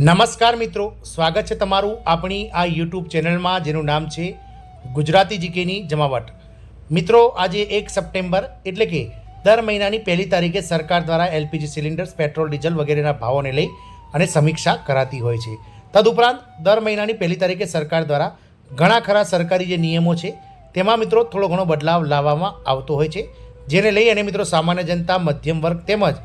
નમસ્કાર મિત્રો, સ્વાગત છે તમારું આપણી આ યુટ્યુબ ચેનલમાં જેનું નામ છે ગુજરાતી જીકેની જમાવટ। મિત્રો, આજે 1 સપ્ટેમ્બર એટલે કે દર મહિનાની પહેલી તારીખે સરકાર દ્વારા એલપીજી સિલિન્ડર્સ, પેટ્રોલ, ડીઝલ વગેરેના ભાવોને લઈ અને સમીક્ષા કરાતી હોય છે। તદુપરાંત દર મહિનાની પહેલી તારીખે સરકાર દ્વારા ઘણા ખરા સરકારી જે નિયમો છે તેમાં મિત્રો થોડો ઘણો બદલાવ લાવવામાં આવતો હોય છે, જેને લઈ અને મિત્રો સામાન્ય જનતા, મધ્યમ વર્ગ તેમજ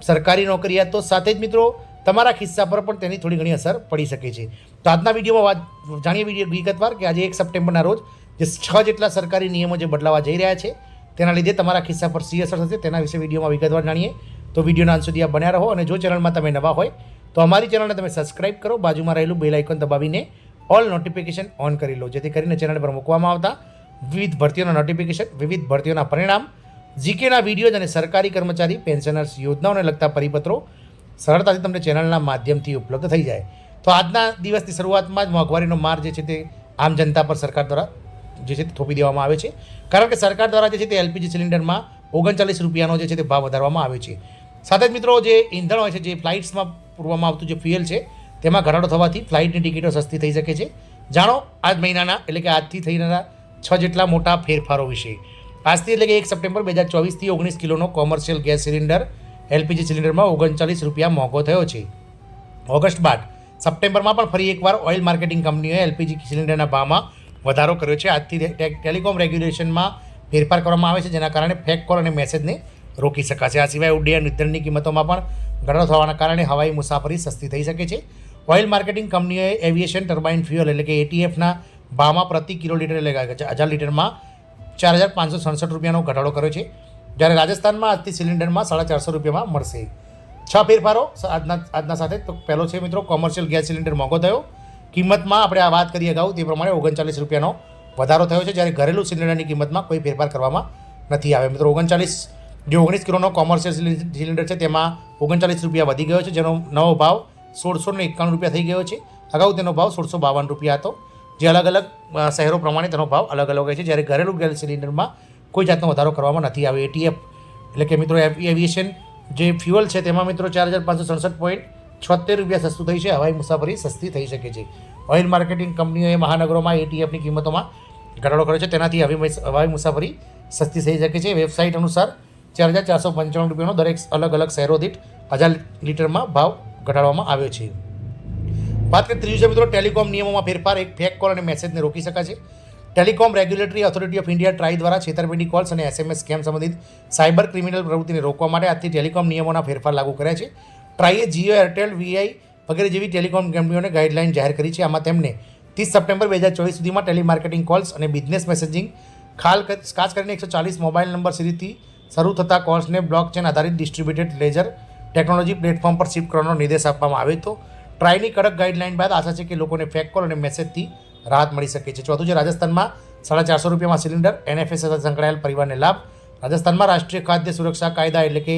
સરકારી નોકરિયાતો સાથે જ મિત્રો તમારા ખિસ્સા પર પણ તેની થોડી ઘણી અસર પડી શકે છે। તો આજના વિડીયોમાં જાણીએ વિગતવાર કે આજે 1 સપ્ટેમ્બરના રોજ જે 6 જેટલા સરકારી નિયમો જે બદલાવા જઈ રહ્યા છે તેના લીધે તમારા ખિસ્સા પર શી અસર થશે તેના વિશે વિડીયોમાં વિગતવાર જાણીએ। તો વિડીયોના અંત સુધી બન્યા રહો અને જો ચેનલમાં તમે નવા હોય તો અમારી ચેનલને તમે સબસ્ક્રાઇબ કરો, બાજુમાં રહેલું બેલ આઇકોન દબાવીને ઓલ નોટિફિકેશન ઓન કરી લો, જેથી કરીને ચેનલ પર મૂકવામાં આવતા વિવિધ ભરતીઓના નોટિફિકેશન, વિવિધ ભરતીઓના પરિણામ, જીકેના વિડીયોઝ અને સરકારી કર્મચારી પેન્શનર્સ યોજનાઓને લગતા પરિપત્રો સરળતાથી તમને ચેનલના માધ્યમથી ઉપલબ્ધ થઈ જાય। તો આજના દિવસની શરૂઆતમાં જ મોંઘવારીનો માર જે છે તે આમ જનતા પર સરકાર દ્વારા જે છે તે થોપી દેવામાં આવે છે, કારણ કે સરકાર દ્વારા જે છે તે એલપીજી સિલિન્ડરમાં 39 રૂપિયાનો જે છે તે ભાવ વધારવામાં આવે છે। સાથે જ મિત્રો જે ઈંધણ હોય છે, જે ફ્લાઇટ્સમાં પૂરવામાં આવતું જે ફ્યુઅલ છે તેમાં ઘટાડો થવાથી ફ્લાઇટની ટિકિટો સસ્તી થઈ શકે છે। જાણો આજ મહિનાના એટલે કે આજથી થઈના 6 જેટલા મોટા ફેરફારો વિશે। આજથી એટલે કે 1 સપ્ટેમ્બર 2024થી 19 કિલોનો કોમર્શિયલ ગેસ સિલિન્ડર એલપીજી સિલિન્ડરમાં 39 રૂપિયા મોંઘો થયો છે। ઓગસ્ટ બાદ સપ્ટેમ્બરમાં પણ ફરી એકવાર ઓઇલ માર્કેટિંગ કંપનીઓએ એલપીજી સિલિન્ડરના ભાવમાં વધારો કર્યો છે। આજથી ટેલિકોમ રેગ્યુલેશનમાં ફેરફાર કરવામાં આવે છે, જેના કારણે ફેક કોલ અને મેસેજને રોકી શકાશે। આ સિવાય ઉડ્ડયન ઇંધણની કિંમતોમાં પણ ઘટાડો થવાના કારણે હવાઈ મુસાફરી સસ્તી થઈ શકે છે। ઓઇલ માર્કેટિંગ કંપનીઓએ એવિએશન ટર્બાઇન ફ્યુઅલ એટલે કે એટીએફના ભાવમાં પ્રતિ કિલોલીટર એટલે 1000 લીટરમાં 4567 રૂપિયાનો ઘટાડો કર્યો છે, જ્યારે રાજસ્થાનમાં આજથી સિલિન્ડરમાં 450 રૂપિયામાં મળશે। 6 ફેરફારો આજના સાથે। તો પહેલો છે મિત્રો કોમર્શિયલ ગેસ સિલિન્ડર મોંઘો થયો। કિંમતમાં આપણે આ વાત કરીએ અગાઉ તે પ્રમાણે 39 રૂપિયાનો વધારો થયો છે, જ્યારે ઘરેલું સિલિન્ડરની કિંમતમાં કોઈ ફેરફાર કરવામાં નથી આવ્યો। મિત્રો 19 કિલોનો કોમર્શિયલ સિલિન્ડર છે તેમાં 39 રૂપિયા વધી ગયો છે, જેનો નવો ભાવ 1691 રૂપિયા થઈ ગયો છે। અગાઉ તેનો ભાવ 1652 રૂપિયા હતો, જે અલગ અલગ શહેરો પ્રમાણે તેનો ભાવ અલગ અલગ હોય છે, જ્યારે ઘરેલું ગેસ સિલિન્ડરમાં કોઈ જાતનો વધારો કરવામાં નથી આવ્યો। એટીએફ એટલે કે મિત્રો એવિએશન જે ફ્યુઅલ છે તેમાં મિત્રો 4567.76 રૂપિયા સસ્તું થઈ છે, હવાઈ મુસાફરી સસ્તી થઈ શકે છે। ઓઇલ માર્કેટિંગ કંપનીઓએ મહાનગરોમાં એટીએફની કિંમતોમાં ઘટાડો કર્યો છે, તેનાથી હવાઈ મુસાફરી સસ્તી થઈ શકે છે। વેબસાઇટ અનુસાર 4495 રૂપિયાનો દરેક અલગ અલગ શહેરો દીઠ 1000 લીટરમાં ભાવ ઘટાડવામાં આવ્યો છે। વાત કરીએ ત્રીજું છે મિત્રો ટેલિકોમ નિયમોમાં ફેરફાર। એક ફેક કોલ અને મેસેજને રોકી શકાશે। Telecom regulatory authority of India try દ્વારા છેતરપિંડી કોલ્સ અને એસએમએસ સ્કેમ સંબંધિત સાયબર ક્રિમિનલ પ્રવૃત્તિને રોકવા માટે આજથી ટેલિકોમ નિયમોના ફેરફાર લાગુ કર્યા છે। ટ્રાઈએ જીઓ, એરટેલ, વીઆઈ વગેરે જેવી ટેલિકોમ કંપનીઓને ગાઈડલાઇન જાહેર કરી છે। આમાં તેમને 30 સપ્ટેમ્બર 2024 સુધીમાં ટેલિમાર્કેટિંગ કોલ્સ અને બિઝનેસ મેસેજિંગ ખાસ કરીને 140 મોબાઈલ નંબર સિરીઝથી શરૂ થતા કોલ્સને બ્લોકચેન આધારિત ડિસ્ટ્રીબ્યુટેડ લેજર ટેકનોલોજી પ્લેટફોર્મ પર શિફ્ટ કરવાનો નિર્દેશ આપવામાં આવ્યો હતો। ટ્રાઈની કડક ગાઈડલાઇન બાદ આશા છે કે લોકોને ફેક કોલ અને મેસેજથી રાહત મળી શકે છે। ચોથું છે રાજસ્થાનમાં 450 રૂપિયામાં સિલિન્ડર, એનએફએસ સાથે સંકળાયેલ પરિવારને લાભ। રાજસ્થાનમાં રાષ્ટ્રીય ખાદ્ય સુરક્ષા કાયદા એટલે કે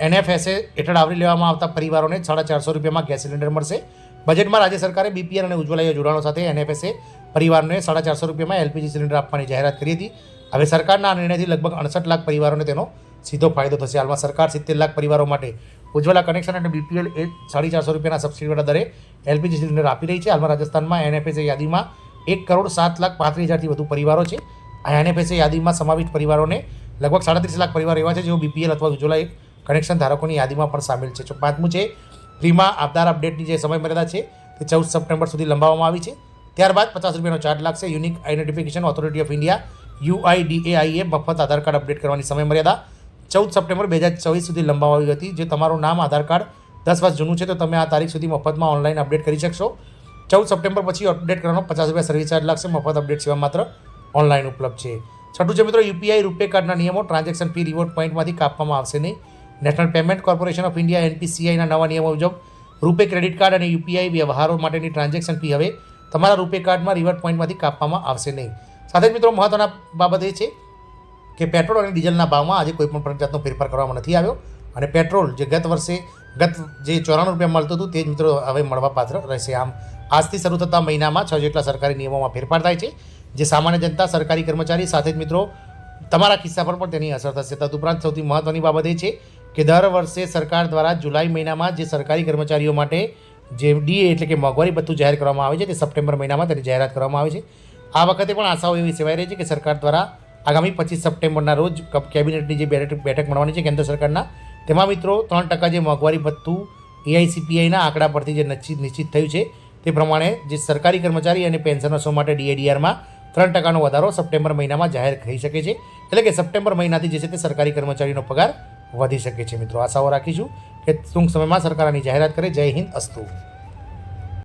એનએફએસએ હેઠળ આવરી લેવામાં આવતા પરિવારોને 450 રૂપિયામાં ગેસ સિલિન્ડર મળશે। બજેટમાં રાજ્ય સરકારે બીપીએલ અને ઉજ્જવલા જોડાણો સાથે એનએફએસએ પરિવારોને 450 રૂપિયામાં એલપીજી સિલિન્ડર આપવાની જાહેરાત કરી હતી। હવે સરકારના આ નિર્ણયથી લગભગ 68 લાખ પરિવારોને તેનો સીધો ફાયદો થશે। હાલમાં સરકાર 70 લાખ પરિવારો માટે ઉજ્જવલા કનેક્શન અને બીપીએલ 450 રૂપિયાના સબસિડીવાળા દરે એલપીજી સિલિન્ડર આપી રહી છે। હાલમાં રાજસ્થાનમાં એનએફએસએ યાદીમાં 1,07,35,000થી વધુ પરિવારો છે। આ એનએફએસએ યાદીમાં સમાવિષ્ટ પરિવારોને લગભગ 37 લાખ પરિવારો એવા છે જેઓ બીપીએલ અથવા ઉજ્જવલા કનેક્શન ધારકોની યાદીમાં પણ સામેલ છે। પાંચમું છે પ્રીમા આપદાર અપડેટની જે સમયમર્યાદા છે તે 14 સપ્ટેમ્બર સુધી લંબાવવામાં આવી છે। ત્યારબાદ 50 રૂપિયાનો ચાર્જ લાગશે। Unique identification authority of India UIDAIએ મફત આધાર કાર્ડ અપડેટ કરવાની સમયમર્યાદા 14 સપ્ટેમ્બર 2024 સુધી લંબાવવામાં આવી હતી। જે તમારું નામ આધાર કાર્ડ 10 વર્ષ જૂનું છે તો તમે આ તારીખ સુધી મફતમાં ઓનલાઈન અપડેટ કરી શકશો। 14 સપ્ટેમ્બર પછી અપડેટ કરવાનો 50 રૂપિયા સર્વિસ ચાર્જ લાગશે। મફત અપડેટ સેવા માત્ર ઓનલાઈન ઉપલબ્ધ છે। છઠ્ઠું છે મિત્રો યુપીઆઈ રૂપે કાર્ડના નિયમો। ટ્રાન્ઝેક્શન ફી રિવોર્ડ પોઈન્ટમાંથી કાપવામાં આવશે નહીં। National payment corporation of India NPCIના નવા નિયમો મુજબ રૂપે ક્રેડિટ કાર્ડ અને યુપીઆઈ વ્યવહારો માટેની ટ્રાન્ઝેક્શન ફી હવે તમારા રૂપે કાર્ડમાં રિવોર્ડ પોઈન્ટમાંથી કાપવામાં આવશે નહીં। સાથે જ મિત્રો મહત્વના બાબત એ છે કે પેટ્રોલ અને ડીઝલના ભાવમાં આજે કોઈ પણ જાતનો ફેરફાર કરવામાં નથી આવ્યો, અને પેટ્રોલ જે ગત જે 94 રૂપિયા મળતું હતું તે જ મિત્રો હવે મળવાપાત્ર રહેશે। આમ આજથી શરૂ થતા મહિનામાં 6 જેટલા સરકારી નિયમોમાં ફેરફાર થાય છે, જે સામાન્ય જનતા, સરકારી કર્મચારી સાથે જ મિત્રો તમારા ખિસ્સા પર પણ તેની અસર થશે। તદુપરાંત સૌથી મહત્વની બાબત એ છે કે દર વર્ષે સરકાર દ્વારા જુલાઈ મહિનામાં જે સરકારી કર્મચારીઓ માટે જે ડીએ એટલે કે મોંઘવારી ભથ્થું જાહેર કરવામાં આવે છે તે સપ્ટેમ્બર મહિનામાં તેની જાહેરાત કરવામાં આવે છે. આ વખતે પણ આશાઓ એવી સેવાઈ રહી છે કે સરકાર દ્વારા આગામી 25 સપ્ટેમ્બરના રોજ કેબિનેટની જે બેઠક મળવાની છે કેન્દ્ર સરકારના, તેમાં મિત્રો 3% જે મોંઘવારી ભથ્થું એઆઈસીપીઆઈના આંકડા પરથી જે નિશ્ચિત થયું છે તે પ્રમાણે જે સરકારી કર્મચારી અને પેન્શનર્સો માટે ડીએડીઆરમાં 3%નો વધારો સપ્ટેમ્બર મહિનામાં જાહેર થઈ શકે છે. એટલે કે સપ્ટેમ્બર મહિનાથી જે છે તે સરકારી કર્મચારીનો પગાર વધી શકે છે. મિત્રો આશાઓ રાખીશું કે ટૂંક સમયમાં સરકાર આની જાહેરાત કરે. જય હિન્દ, અસ્તુ.